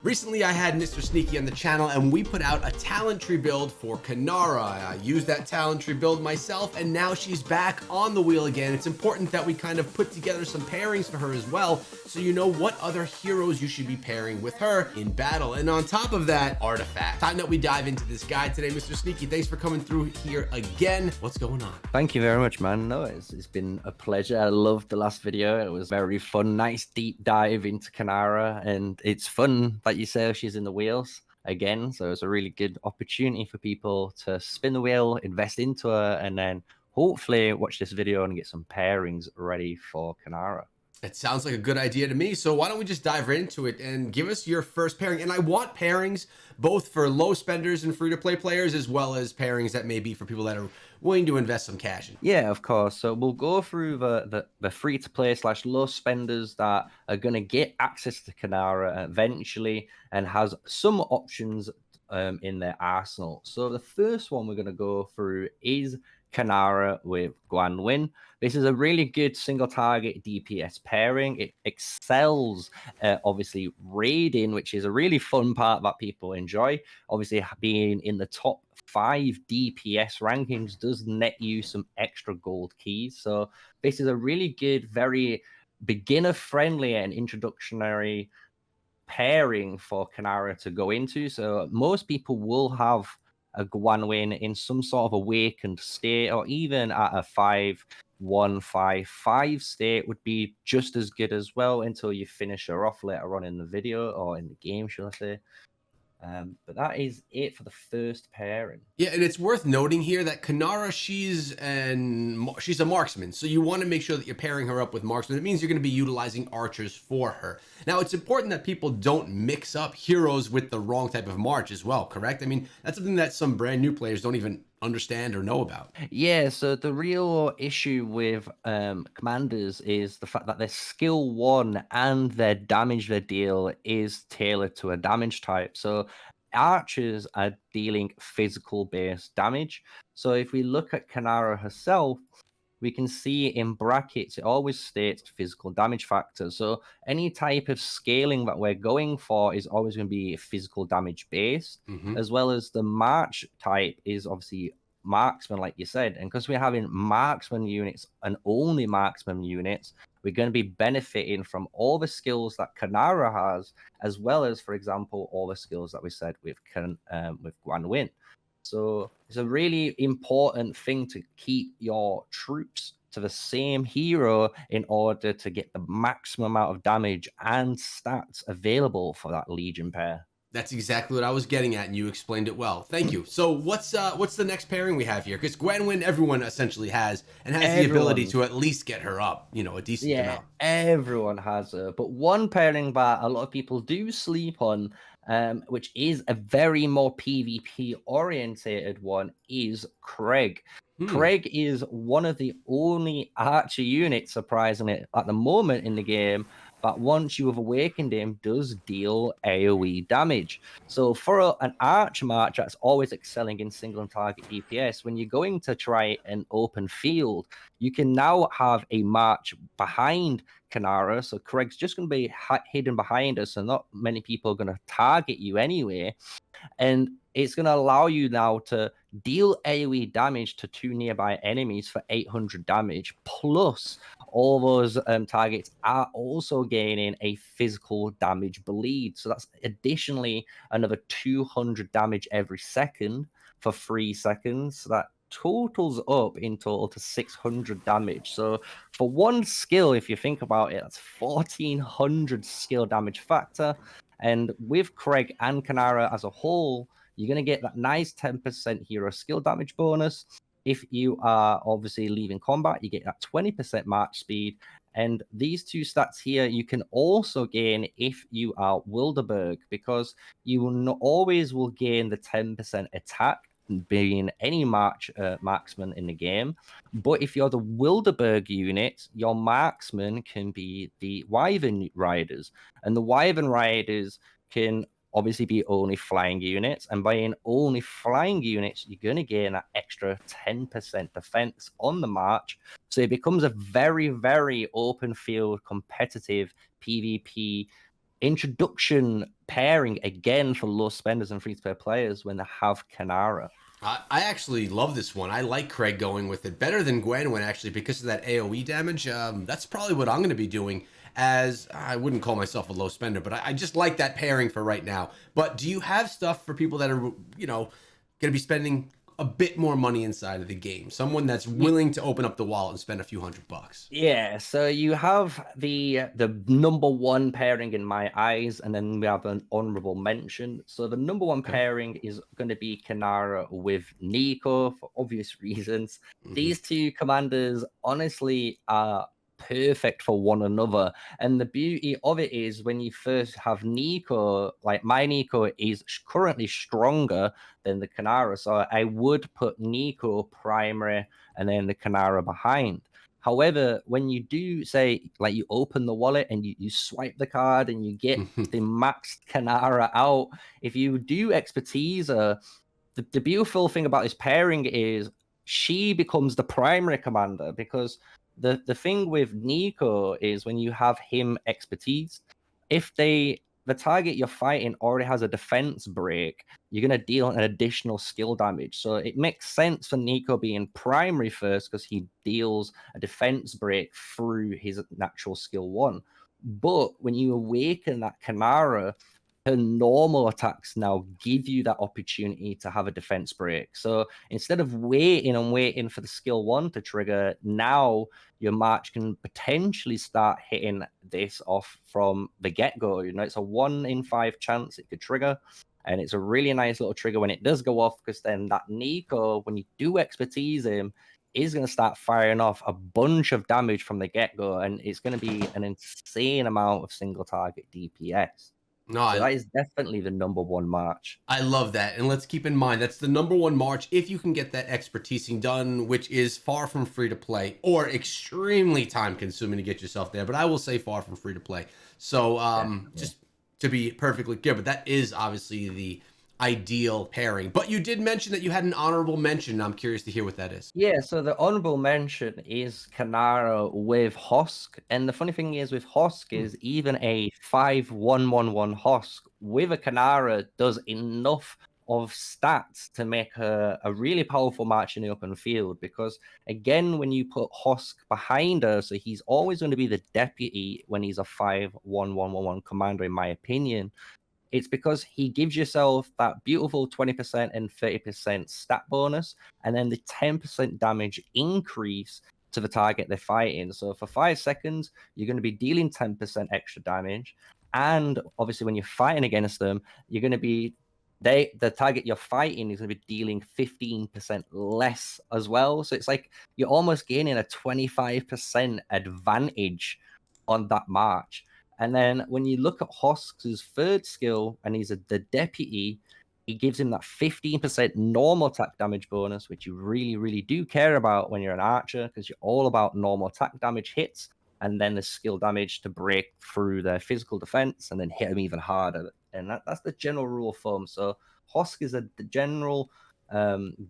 Recently, I had Mr. Sneaky on the channel and we put out a talent tree build for Kinnara. I used that talent tree build myself and now she's back on the wheel again. It's important that we kind of put together some pairings for her as well, so you know what other heroes you should be pairing with her in battle. And on top of that, artifact. Time that we dive into this guide today. Mr. Sneaky, thanks for coming through here again. What's going on? Thank you very much, man. No, it's been a pleasure. I loved the last video. It was very fun, nice deep dive into Kinnara, and it's fun that you say she's in the wheels again. So it's a really good opportunity for people to spin the wheel, invest into her, and then hopefully watch this video and get some pairings ready for Kinnara. It sounds like a good idea to me. So why don't we just dive right into it and give us your first pairing? And I want pairings both for low spenders and free-to-play players, as well as pairings that may be for people that are willing to invest some cash in. Yeah, of course. So we'll go through the free-to-play / low spenders that are going to get access to Kinnara eventually and has some options in their arsenal. So the first one we're going to go through is Kinnara with Guan Win. This is a really good single target DPS pairing. It excels, obviously, raiding, which is a really fun part that people enjoy. Obviously, being in the top 5 DPS rankings does net you some extra gold keys. So this is a really good, very beginner-friendly and introductory pairing for Kinnara to go into. So most people will have a Guanwin in some sort of awakened state, or even at a 5-1-5-5 state would be just as good as well until you finish her off later on in the video or in the game, should I say. But that is it for the first pairing. Yeah, and it's worth noting here that Kinnara, she's a marksman, so you want to make sure that you're pairing her up with marksmen. It means you're going to be utilizing archers for her. Now, it's important that people don't mix up heroes with the wrong type of march as well, correct? I mean, that's something that some brand new players don't even understand or know about. Yeah, so the real issue with commanders is the fact that their skill 1 and their damage they deal is tailored to a damage type. So archers are dealing physical based damage. So if we look at Kinnara herself, we can see in brackets it always states physical damage factor. So any type of scaling that we're going for is always going to be physical damage based, as well as the march type is obviously marksman, like you said. And because we're having marksman units and only marksman units, we're going to be benefiting from all the skills that Kinnara has, as well as, for example, all the skills that we said with Guan Win. So it's a really important thing to keep your troops to the same hero in order to get the maximum amount of damage and stats available for that Legion pair. That's exactly what I was getting at, and you explained it well. Thank you. So what's the next pairing we have here? Because Gwenwyn, everyone essentially has, and has the ability to at least get her up, you know, a decent amount. Everyone has her. But one pairing that a lot of people do sleep on, which is a very more PvP orientated one, is Craig. Craig is one of the only archer units, surprisingly, at the moment in the game, but once you have awakened him, does deal AoE damage. So for an archer march that's always excelling in single target DPS, when you're going to try an open field, you can now have a march behind Kinnara. So Craig's just going to be hidden behind us, so not many people are going to target you anyway. And it's going to allow you now to deal AoE damage to 2 nearby enemies for 800 damage, plus all those targets are also gaining a physical damage bleed. So that's additionally another 200 damage every second for 3 seconds. So that totals up in total to 600 damage. So for one skill, if you think about it, that's 1400 skill damage factor. And with Craig and Kinnara as a whole, you're going to get that nice 10% hero skill damage bonus. If you are obviously leaving combat, you get that 20% march speed. And these two stats here, you can also gain if you are Wilderberg, because you will not always will gain the 10% attack being any marksman in the game. But if you're the Wilderberg unit, your marksman can be the Wyvern Riders. And the Wyvern Riders can obviously be only flying units. And by being only flying units, you're going to gain that extra 10% defense on the march. So it becomes a very, very open field, competitive PvP introduction pairing again for low spenders and free-to-play players when they have Kinnara. I actually love this one. I like Craig going with it better than Gwen when actually because of that AoE damage. That's probably what I'm going to be doing. As I wouldn't call myself a low spender, but I just like that pairing for right now. But do you have stuff for people that are, going to be spending a bit more money inside of the game? Someone that's willing to open up the wallet and spend a few $100. Yeah, so you have the number one pairing in my eyes, and then we have an honorable mention. So the number one pairing is going to be Kinnara with Nico for obvious reasons. These two commanders honestly are perfect for one another. And the beauty of it is when you first have Nico, like my Nico is currently stronger than the Kinnara. So I would put Nico primary and then the Kinnara behind. However, when you do say, like you open the wallet and you swipe the card and you get the maxed Kinnara out, if you do expertise, the beautiful thing about this pairing is she becomes the primary commander, because the thing with Nico is when you have him expertise, if the target you're fighting already has a defense break, you're going to deal an additional skill damage. So it makes sense for Nico being primary first because he deals a defense break through his natural skill 1. But when you awaken that Kinnara, her normal attacks now give you that opportunity to have a defense break. So instead of waiting and waiting for the skill 1 to trigger, now your March can potentially start hitting this off from the get-go. It's a 1 in 5 chance it could trigger. And it's a really nice little trigger when it does go off, because then that Nico, when you do expertise him, is going to start firing off a bunch of damage from the get-go. And it's going to be an insane amount of single target DPS. No, So that is definitely the number one March. I love that. And let's keep in mind, that's the number one March if you can get that expertising done, which is far from free to play or extremely time consuming to get yourself there. But I will say far from free to play. So just to be perfectly clear, but that is obviously the ideal pairing. But you did mention that you had an honorable mention. I'm curious to hear what that is. Yeah, so the honorable mention is Kinnara with Hosk. And the funny thing is with Hosk is even a 5-1-1-1 Hosk with a Kinnara does enough of stats to make her a really powerful match in the open field, because again, when you put Hosk behind her, so he's always going to be the deputy when he's a 5-1-1-1-1 commander, in my opinion. It's because he gives yourself that beautiful 20% and 30% stat bonus, and then the 10% damage increase to the target they're fighting. So for 5 seconds, you're going to be dealing 10% extra damage. And obviously, when you're fighting against them, you're going to be the target you're fighting is going to be dealing 15% less as well. So it's like you're almost gaining a 25% advantage on that march. And then when you look at Hosk's third skill, and he's the deputy, he gives him that 15% normal attack damage bonus, which you really, really do care about when you're an archer, because you're all about normal attack damage hits, and then the skill damage to break through their physical defense and then hit them even harder. And that's the general rule of thumb. So Hosk is the general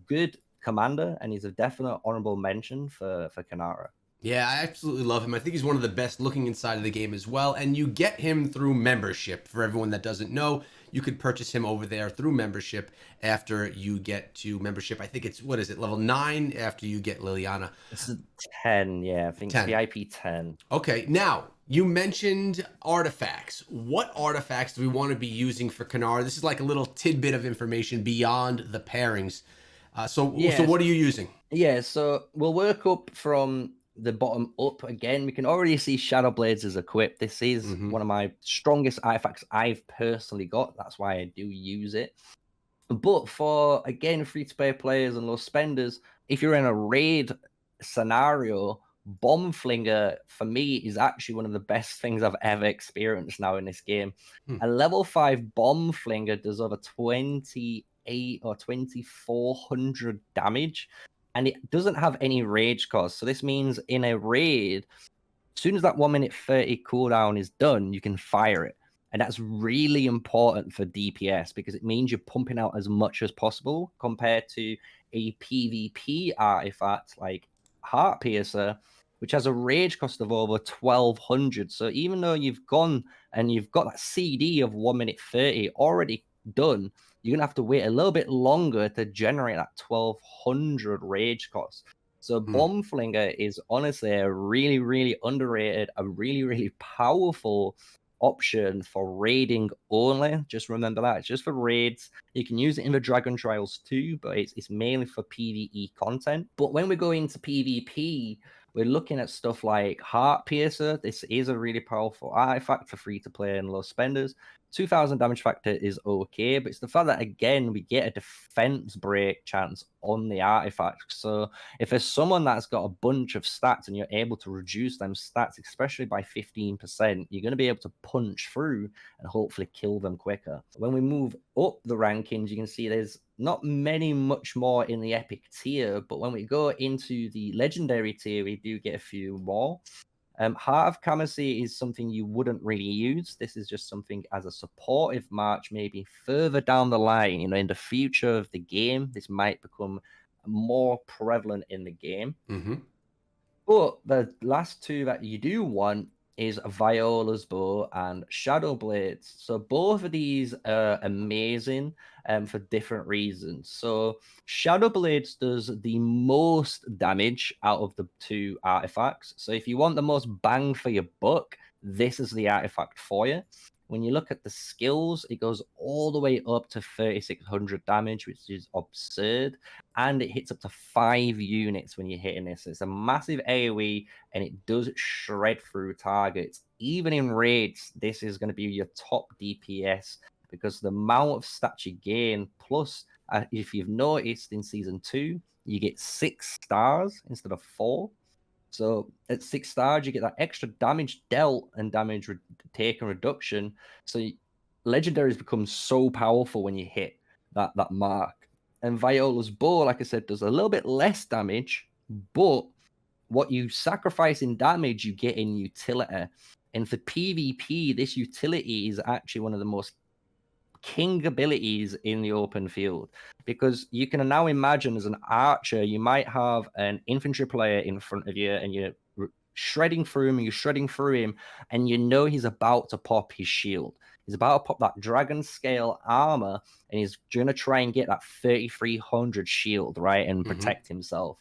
good commander, and he's a definite honorable mention for Kinnara. Yeah, I absolutely love him. I think he's one of the best looking inside of the game as well. And you get him through membership. For everyone that doesn't know, you could purchase him over there through membership after you get to membership. I think it's, what is it, level 9 after you get Liliana. This is 10, yeah. I think 10. It's VIP 10. Okay, now, you mentioned artifacts. What artifacts do we want to be using for Kinnara? This is like a little tidbit of information beyond the pairings. So what are you using? Yeah, so we'll work up from the bottom up again. We can already see Shadow Blades as equipped. This is one of my strongest artifacts I've personally got. That's why I do use it. But for, again, free-to-play players and low spenders, if you're in a raid scenario, Bomb Flinger, for me, is actually one of the best things I've ever experienced now in this game. A level 5 Bomb Flinger does over 28 or 2,400 damage, and it doesn't have any rage cost. So this means in a raid, as soon as that 1 minute 30 cooldown is done, you can fire it. And that's really important for DPS, because it means you're pumping out as much as possible compared to a PvP artifact like Heart Piercer, which has a rage cost of over 1,200. So even though you've gone and you've got that CD of 1 minute 30 already done, you're gonna have to wait a little bit longer to generate that 1200 rage cost. So Hmm. Bombflinger is honestly a really, really underrated, a really, really powerful option for raiding only. Just remember that it's just for raids. You can use it in the Dragon Trials too, but it's mainly for PvE content. But when we go into PvP, we're looking at stuff like Heart Piercer. This is a really powerful artifact for free to play and low spenders. 2000 damage factor is okay, but it's the fact that again we get a defense break chance on the artifact. So if there's someone that's got a bunch of stats and you're able to reduce them stats, especially by 15%, you're going to be able to punch through and hopefully kill them quicker. When we move up the rankings, you can see there's not much more in the epic tier, but when we go into the legendary tier, we do get a few more. Heart of Kamasi is something you wouldn't really use. This is just something as a supportive march, maybe further down the line, in the future of the game, this might become more prevalent in the game. Mm-hmm. But the last two that you do want is Viola's Bow and Shadow Blades. So both of these are amazing for different reasons. So Shadow Blades does the most damage out of the two artifacts. So if you want the most bang for your buck, this is the artifact for you. When you look at the skills, it goes all the way up to 3600 damage, which is absurd. And it hits up to 5 units when you're hitting this. It's a massive AoE, and it does shred through targets. Even in raids, this is going to be your top DPS because the amount of stats you gain, plus, if you've noticed in Season 2, you get 6 stars instead of 4. So at 6 stars, you get that extra damage dealt and damage taken reduction. So legendaries become so powerful when you hit that mark. And Viola's Bow, like I said, does a little bit less damage, but what you sacrifice in damage, you get in utility. And for PvP, this utility is actually one of the most king abilities in the open field, because you can now imagine as an archer, you might have an infantry player in front of you and you're shredding through him, and he's about to pop his shield. He's about to pop that dragon scale armor, and he's going to try and get that 3300 shield, right, and protect himself.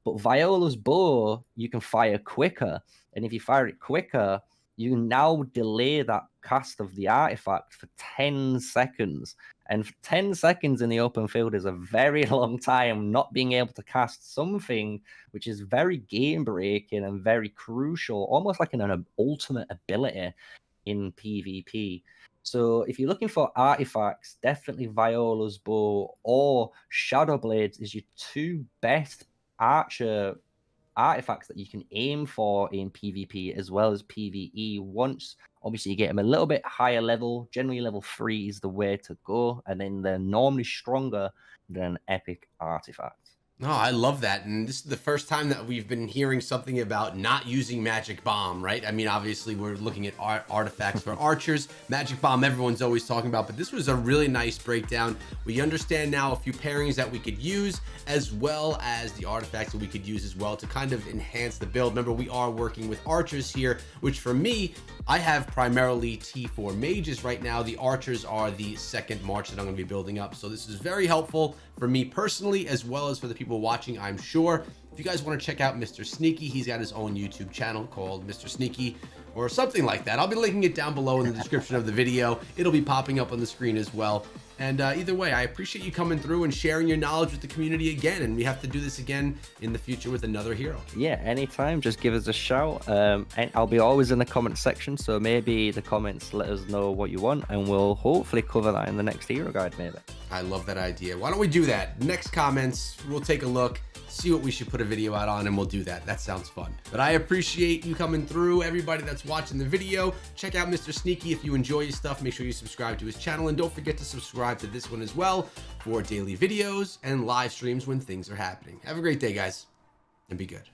But Viola's Bow, you can fire quicker, and if you fire it quicker, you now delay that cast of the artifact for 10 seconds. And 10 seconds in the open field is a very long time not being able to cast something which is very game breaking and very crucial, almost like an ultimate ability in PvP. So if you're looking for artifacts, definitely Viola's Bow or Shadow Blades is your two best archer artifacts that you can aim for in PvP as well as PvE. Once obviously you get them a little bit higher level, generally level 3 is the way to go, and then they're normally stronger than an epic artifact. No, I love that. And this is the first time that we've been hearing something about not using Magic Bomb, right? I mean, obviously, we're looking at artifacts for archers. Magic Bomb, everyone's always talking about, but this was a really nice breakdown. We understand now a few pairings that we could use, as well as the artifacts that we could use as well to kind of enhance the build. Remember, we are working with archers here, which for me, I have primarily T4 mages right now. The archers are the second march that I'm going to be building up. So this is very helpful for me personally, as well as for the people watching, I'm sure. If you guys want to check out Mr. Sneaky, he's got his own YouTube channel called Mr. Sneaky or something like that. I'll be linking it down below in the description of the video. It'll be popping up on the screen as well. And either way, I appreciate you coming through and sharing your knowledge with the community again. And we have to do this again in the future with another hero. Yeah, anytime. Just give us a shout. And I'll be always in the comment section. So maybe the comments let us know what you want, and we'll hopefully cover that in the next hero guide, maybe. I love that idea. Why don't we do that? Next comments, we'll take a look, see what we should put a video out on, and we'll do that. That sounds fun. But I appreciate you coming through. Everybody that's watching the video, check out Mr. Sneaky. If you enjoy his stuff, make sure you subscribe to his channel, and don't forget to subscribe to this one as well for daily videos and live streams when things are happening. Have a great day, guys, and be good.